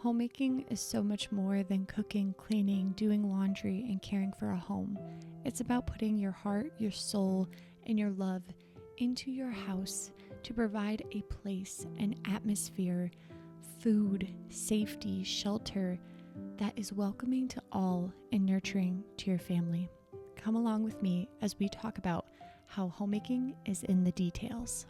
Homemaking is so much more than cooking, cleaning, doing laundry, and caring for a home. It's about putting your heart, your soul, and your love into your house to provide a place, an atmosphere, food, safety, shelter that is welcoming to all and nurturing to your family. Come along with me as we talk about how homemaking is in the details.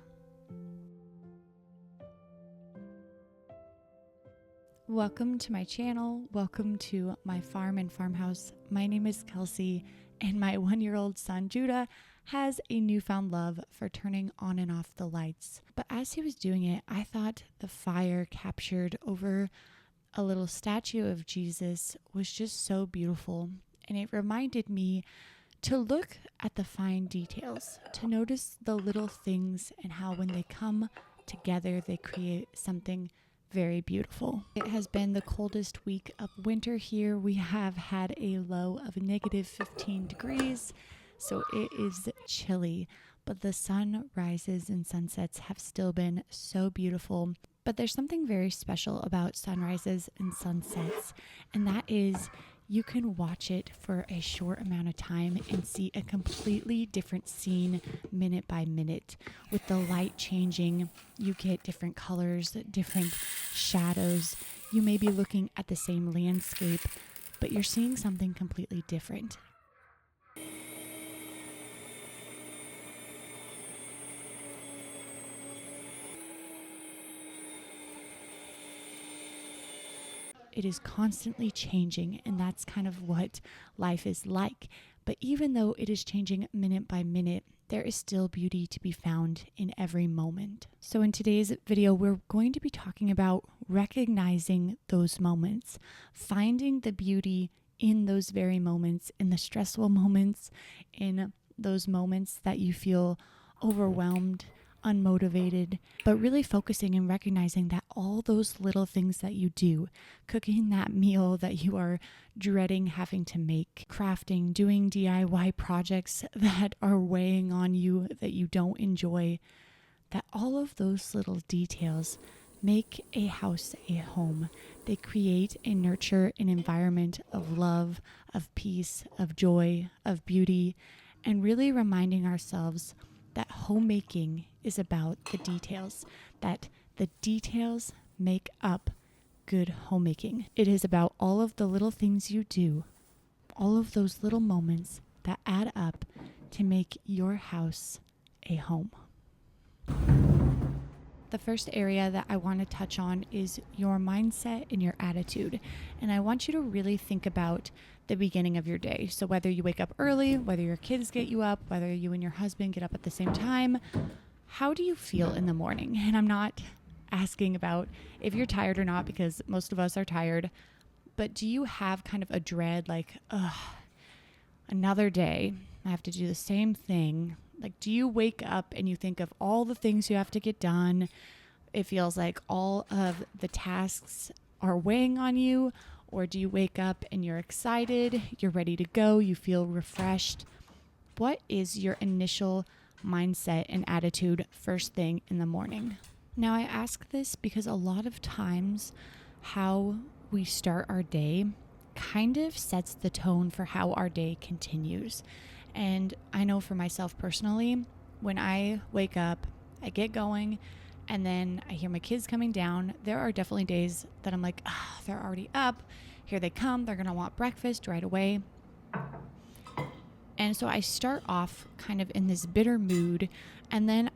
Welcome to my channel. Welcome to my farm and farmhouse. My name is Kelsey, and my 1-year-old son Judah has a newfound love for turning on and off the lights. But as he was doing it, I thought the fire captured over a little statue of Jesus was just so beautiful, and it reminded me to look at the fine details, to notice the little things and how when they come together, they create something very beautiful. It has been the coldest week of winter here. We have had a low of negative 15 degrees, so it is chilly, but the sunrises and sunsets have still been so beautiful. But there's something very special about sunrises and sunsets, and that is you can watch it for a short amount of time and see a completely different scene minute by minute. With the light changing, you get different colors, different shadows. You may be looking at the same landscape, but you're seeing something completely different. It is constantly changing, and that's kind of what life is like. But even though it is changing minute by minute, there is still beauty to be found in every moment. So in today's video, we're going to be talking about recognizing those moments, finding the beauty in those very moments, in the stressful moments, in those moments that you feel overwhelmed, unmotivated, but really focusing and recognizing that all those little things that you do, cooking that meal that you are dreading having to make, crafting, doing DIY projects that are weighing on you that you don't enjoy, that all of those little details make a house a home. They create and nurture an environment of love, of peace, of joy, of beauty, and really reminding ourselves that homemaking is about the details, that the details make up good homemaking. It is about all of the little things you do, all of those little moments that add up to make your house a home. The first area that I want to touch on is your mindset and your attitude. And I want you to really think about the beginning of your day. So whether you wake up early, whether your kids get you up, whether you and your husband get up at the same time, how do you feel in the morning? And I'm not asking about if you're tired or not, because most of us are tired, but do you have kind of a dread, like, another day, I have to do the same thing? Like, do you wake up and you think of all the things you have to get done? It feels like all of the tasks are weighing on you. Or do you wake up and you're excited, you're ready to go, you feel refreshed? What is your initial mindset and attitude first thing in the morning? Now, I ask this because a lot of times how we start our day kind of sets the tone for how our day continues. And I know for myself personally, when I wake up, I get going, and then I hear my kids coming down. There are definitely days that I'm like, they're already up. Here they come. They're going to want breakfast right away. And so I start off kind of in this bitter mood, and then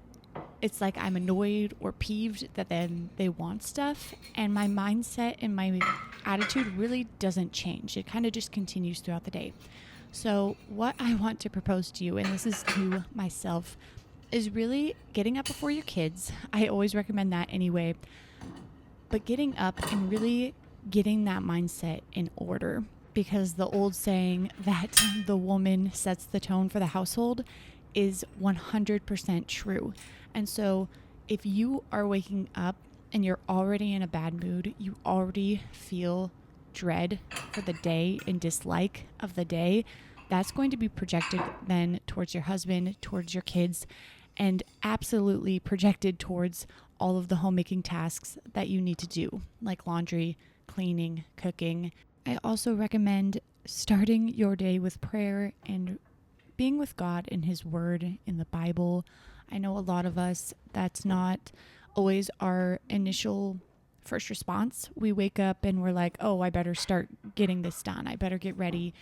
it's like I'm annoyed or peeved that then they want stuff, and my mindset and my attitude really doesn't change. It kind of just continues throughout the day. So what I want to propose to you, and this is to myself, is really getting up before your kids. I always recommend that anyway. But getting up and really getting that mindset in order, because the old saying that the woman sets the tone for the household is 100% true. And so if you are waking up and you're already in a bad mood, you already feel dread for the day and dislike of the day, that's going to be projected then towards your husband, towards your kids, and absolutely projected towards all of the homemaking tasks that you need to do, like laundry, cleaning, cooking. I also recommend starting your day with prayer and being with God in His Word, in the Bible. I know a lot of us, that's not always our initial first response. We wake up and we're like, oh, I better start getting this done. I better get ready.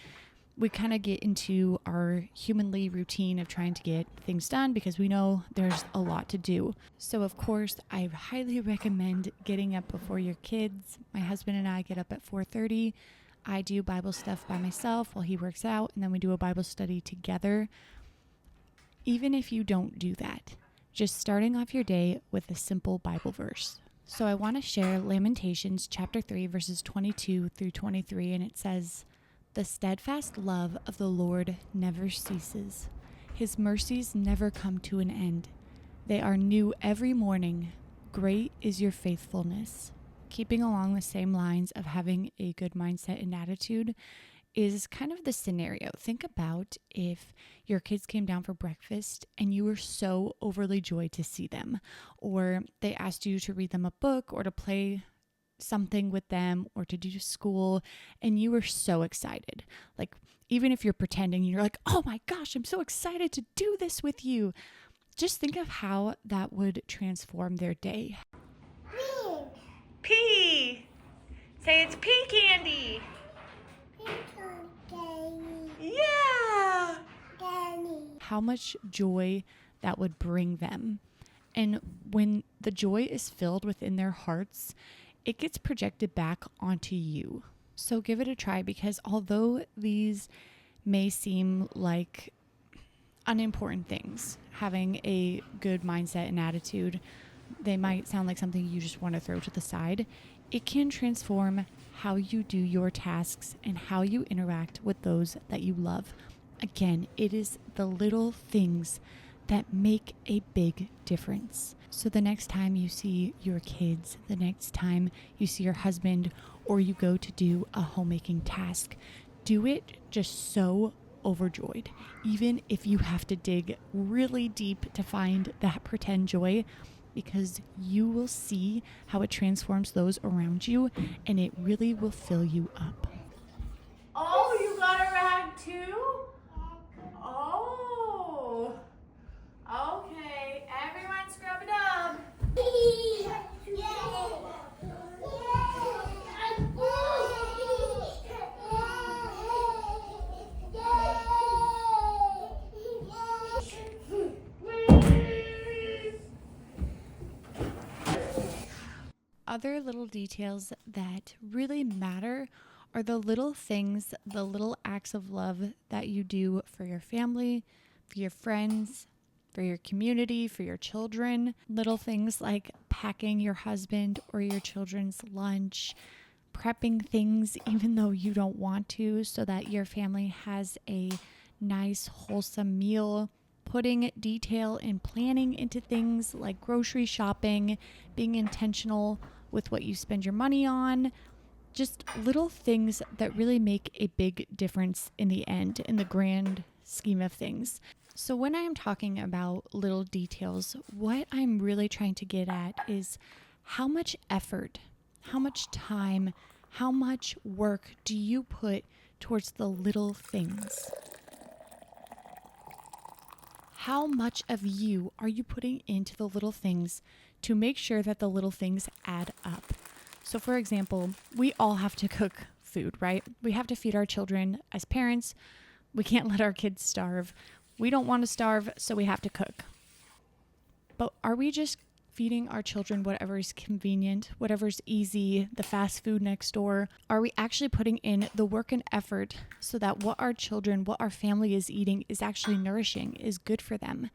We kind of get into our humanly routine of trying to get things done because we know there's a lot to do. So of course, I highly recommend getting up before your kids. My husband and I get up at 4:30. I do Bible stuff by myself while he works out, and then we do a Bible study together. Even if you don't do that, just starting off your day with a simple Bible verse. So I want to share Lamentations chapter 3, verses 22 through 23, and it says, "The steadfast love of the Lord never ceases. His mercies never come to an end. They are new every morning. Great is your faithfulness." Keeping along the same lines of having a good mindset and attitude is kind of the scenario. Think about if your kids came down for breakfast and you were so overly joyed to see them, or they asked you to read them a book or to play something with them or to do school, and you were so excited. Like, even if you're pretending, you're like, oh my gosh, I'm so excited to do this with you. Just think of how that would transform their day. P. Say it's pea candy. Yeah. How much joy that would bring them. And when the joy is filled within their hearts, it gets projected back onto you. So give it a try, because although these may seem like unimportant things, having a good mindset and attitude, they might sound like something you just want to throw to the side. It can transform how you do your tasks and how you interact with those that you love. Again, it is the little things that make a big difference. So the next time you see your kids, the next time you see your husband, or you go to do a homemaking task, do it just so overjoyed. Even if you have to dig really deep to find that pretend joy, because you will see how it transforms those around you, and it really will fill you up. Oh, you got a rag too? Oh. Okay, everyone scrub it up. Other little details that really matter are the little things, the little acts of love that you do for your family, for your friends, for your community, for your children. Little things like packing your husband or your children's lunch, prepping things even though you don't want to, so that your family has a nice, wholesome meal. Putting detail and planning into things like grocery shopping, being intentional with what you spend your money on. Just little things that really make a big difference in the end, in the grand scheme of things. So when I am talking about little details, what I'm really trying to get at is how much effort, how much time, how much work do you put towards the little things? How much of you are you putting into the little things to make sure that the little things add up? So for example, we all have to cook food, right? We have to feed our children. As parents, we can't let our kids starve. We don't want to starve, so we have to cook. But are we just feeding our children whatever is convenient, whatever's easy, the fast food next door? Are we actually putting in the work and effort so that what our children, what our family is eating is actually nourishing, is good for them?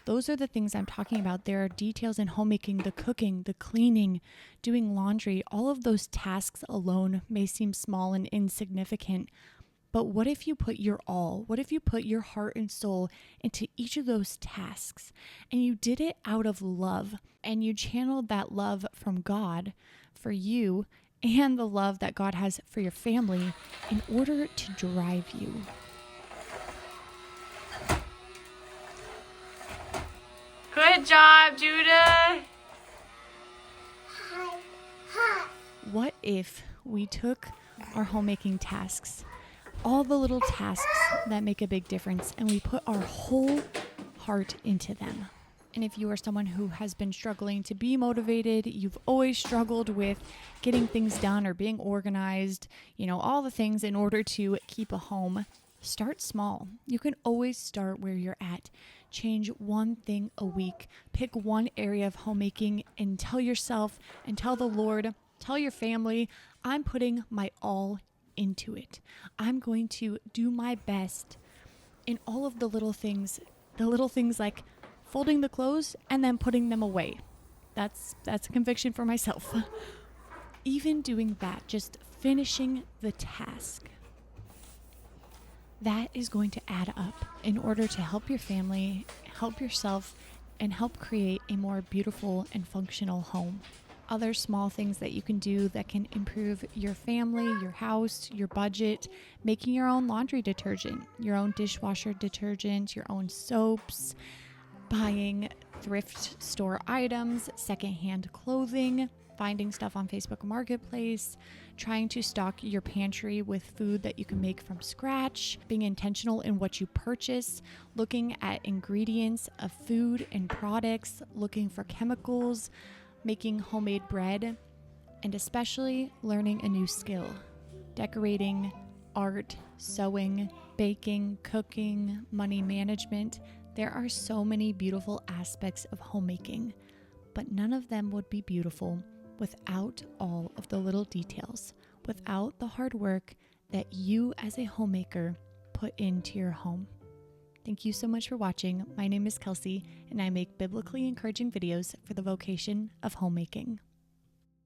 Those are the things I'm talking about. There are details in homemaking, the cooking, the cleaning, doing laundry. All of those tasks alone may seem small and insignificant. But what if you put your all? What if you put your heart and soul into each of those tasks, and you did it out of love, and you channeled that love from God for you and the love that God has for your family in order to drive you? Good job, Judah. What if we took our homemaking tasks, all the little tasks that make a big difference, and we put our whole heart into them. And if you are someone who has been struggling to be motivated, you've always struggled with getting things done or being organized, all the things in order to keep a home, start small. You can always start where you're at. Change one thing a week. Pick one area of homemaking and tell yourself and tell the Lord, tell your family, I'm putting my all into it. I'm going to do my best in all of the little things like folding the clothes and then putting them away. That's a conviction for myself. Even doing that, just finishing the task, that is going to add up in order to help your family, help yourself, and help create a more beautiful and functional home. Other small things that you can do that can improve your family, your house, your budget, making your own laundry detergent, your own dishwasher detergent, your own soaps, buying thrift store items, secondhand clothing, finding stuff on Facebook Marketplace, trying to stock your pantry with food that you can make from scratch, being intentional in what you purchase, looking at ingredients of food and products, looking for chemicals, making homemade bread, and especially learning a new skill, decorating, art, sewing, baking, cooking, money management. There are so many beautiful aspects of homemaking, but none of them would be beautiful without all of the little details, without the hard work that you as a homemaker put into your home. Thank you so much for watching. My name is Kelsey, and I make biblically encouraging videos for the vocation of homemaking.